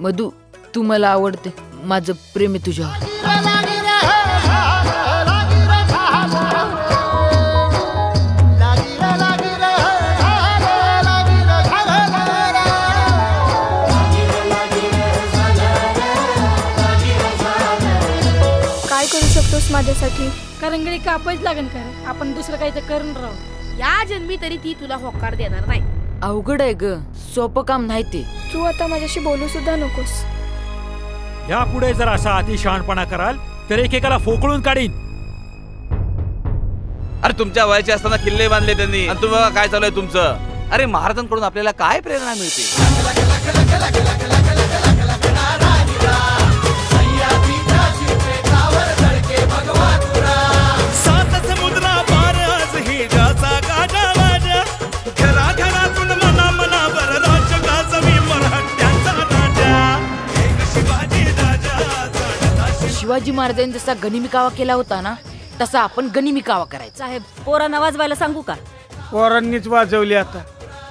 मधु, तू मला आवडते, माझं प्रेम आहे तुझ्यावर. काय करू शकतोस माझ्यासाठी? करंगळी कापायच लागेल का? आपण दुसरं काही तर करून राहू. या जन्मी तरी ती तुला होकार देणार नाही. अवघड आहे ग, सोपं काम नाही ते. तू आता माझ्याशी बोलू सुद्धा नकोस. यापुढे जर असा अतिशहाणपणा कराल तर एकेकाला फोकळून काढीन. अरे तुमच्या वयाचे असताना किल्ले बांधले त्यांनी आणि तुम्ही बघा काय चालू आहे तुमचं. अरे महाराजांकडून आपल्याला काय प्रेरणा मिळते. शिवाजी महाराजांनी जसा गनिमी कावा केला होता ना, तसा आपण गनिमी कावा करायचा. साहेब, पोरांना वाजवायला सांगू का? पोरांनीच वाजवली, आता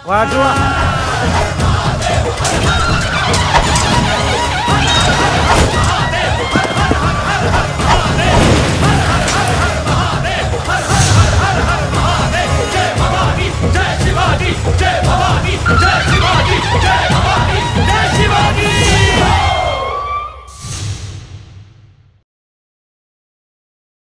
वाजवा.